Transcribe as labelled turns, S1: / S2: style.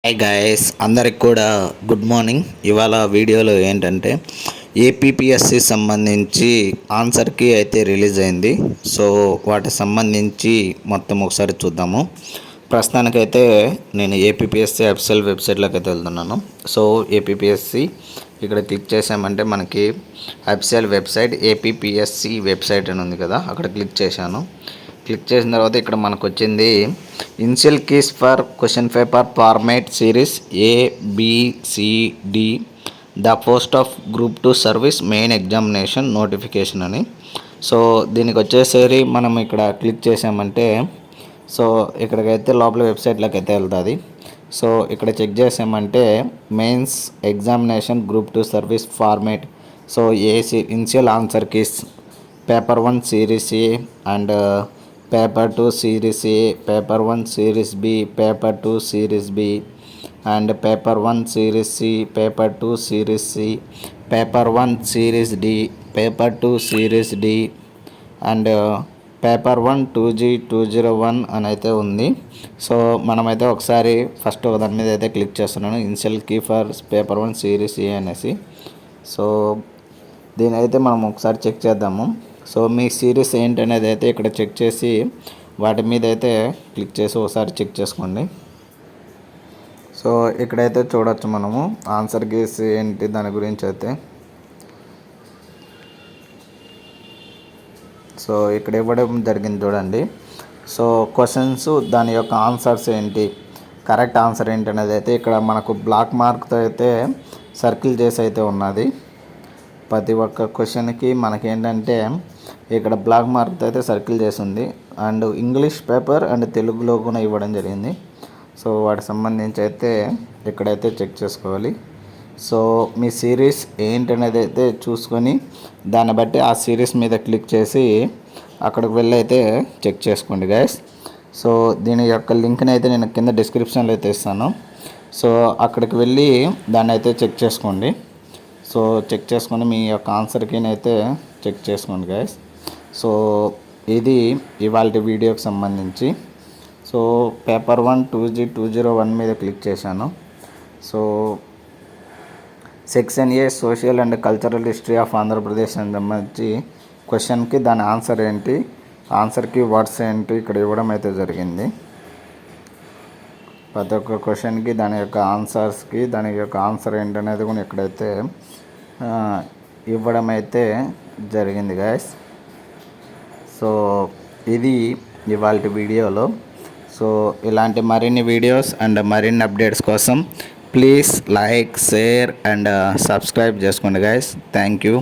S1: Hi guys, అందరికి కూడా good morning. ఇవాళ వీడియోలో ఏంటంటే ఏపీపీఎస్సి సంబంధించి ఆన్సర్ కీ అయితే రిలీజ్ అయింది. సో వాటికి సంబంధించి మొత్తం ఒకసారి చూద్దాము. ప్రస్తుతానికైతే నేను ఏపీపీఎస్సి అఫీషియల్ వెబ్సైట్లోకి అయితే వెళ్తున్నాను. సో ఏపీపీఎస్సి ఇక్కడ క్లిక్ చేసామంటే మనకి అఫీషియల్ వెబ్సైట్ ఏపీపీఎస్సి వెబ్సైట్ అని ఉంది కదా, అక్కడ క్లిక్ చేశాను. క్లిక్ చేసిన తర్వాత ఇక్కడ మనకు వచ్చింది initial keys for question paper format series A B C D the post of group 2 service main examination notification అని. సో దీనికి వచ్చేసరి మనం ఇక్కడ క్లిక్ చేసామంటే సో ఇక్కడికైతే లోపల వెబ్సైట్లోకి అయితే వెళ్తుంది. సో ఇక్కడ చెక్ చేసామంటే mains examination group 2 service format. So initial answer keys paper 1 series A and paper 2 series A, paper 1 series B, paper 2 series B and paper 1 series C, paper 2 series C, paper 1 series D, paper 2 series D and paper 1 2G201 అని అయితే ఉంది. So మనమైతే ఒకసారి first ఒక దాని మీద అయితే click చేస్తున్నాను, initial key for paper 1 series A అనేసి. సో దీని అయితే మనం ఒకసారి చెక్ చేద్దాము. సో మీ సిరీస్ ఏంటనేది అయితే ఇక్కడ చెక్ చేసి వాటి మీద అయితే క్లిక్ చేసి ఒకసారి చెక్ చేసుకోండి. సో ఇక్కడైతే చూడొచ్చు మనము ఆన్సర్ కీస్ ఏంటి దాని గురించి అయితే. సో ఇక్కడ ఇవ్వడం జరిగింది చూడండి. సో క్వశ్చన్స్ దాని యొక్క ఆన్సర్స్ ఏంటి, కరెక్ట్ ఆన్సర్ ఏంటి అనేది అయితే ఇక్కడ మనకు బ్లాక్ మార్క్తో అయితే సర్కిల్ చేసి అయితే ఉన్నది. ప్రతి ఒక్క క్వశ్చన్కి మనకేంటంటే ఇక్కడ బ్లాక్ మార్క్తో అయితే సర్కిల్ చేసి ఉంది. అండ్ ఇంగ్లీష్ పేపర్ అండ్ తెలుగులో కూడా ఇవ్వడం జరిగింది. సో వాటికి సంబంధించి అయితే ఇక్కడైతే చెక్ చేసుకోవాలి. సో మీ సిరీస్ ఏంటనేది అయితే చూసుకొని దాన్ని బట్టి ఆ సిరీస్ మీద క్లిక్ చేసి అక్కడికి వెళ్ళి అయితే చెక్ చేసుకోండి గైస్. సో దీని యొక్క లింక్ని అయితే నేను కింద డిస్క్రిప్షన్లో అయితే ఇస్తాను. సో అక్కడికి వెళ్ళి దాన్ని అయితే చెక్ చేసుకోండి. సో చెక్ చేసుకొని మీ యొక్క ఆన్సర్కి అయితే చెక్ చేసుకోండి గైస్. సో ఇది ఇవాళ వీడియోకి సంబంధించి. సో పేపర్ 1 2G201 మీద క్లిక్ చేశాను. So section A social and cultural history of Andhra Pradesh అని సంబంధించి క్వశ్చన్కి దాని ఆన్సర్ ఏంటి, ఆన్సర్కి వర్డ్స్ ఏంటి ఇక్కడ ఇవ్వడం అయితే జరిగింది. ప్రతి ఒక్క క్వశ్చన్కి దాని యొక్క ఆన్సర్స్కి దాని యొక్క ఆన్సర్ ఏంటనేది కూడా ఇక్కడైతే ఇవ్వడం అయితే జరిగింది గైస్. సో ఇది ఇవాళ వీడియోలో. సో ఇలాంటి మరిన్ని వీడియోస్ అండ్ మరిన్ని అప్డేట్స్ కోసం please like, share and subscribe చేసుకోండి గైస్. Thank you.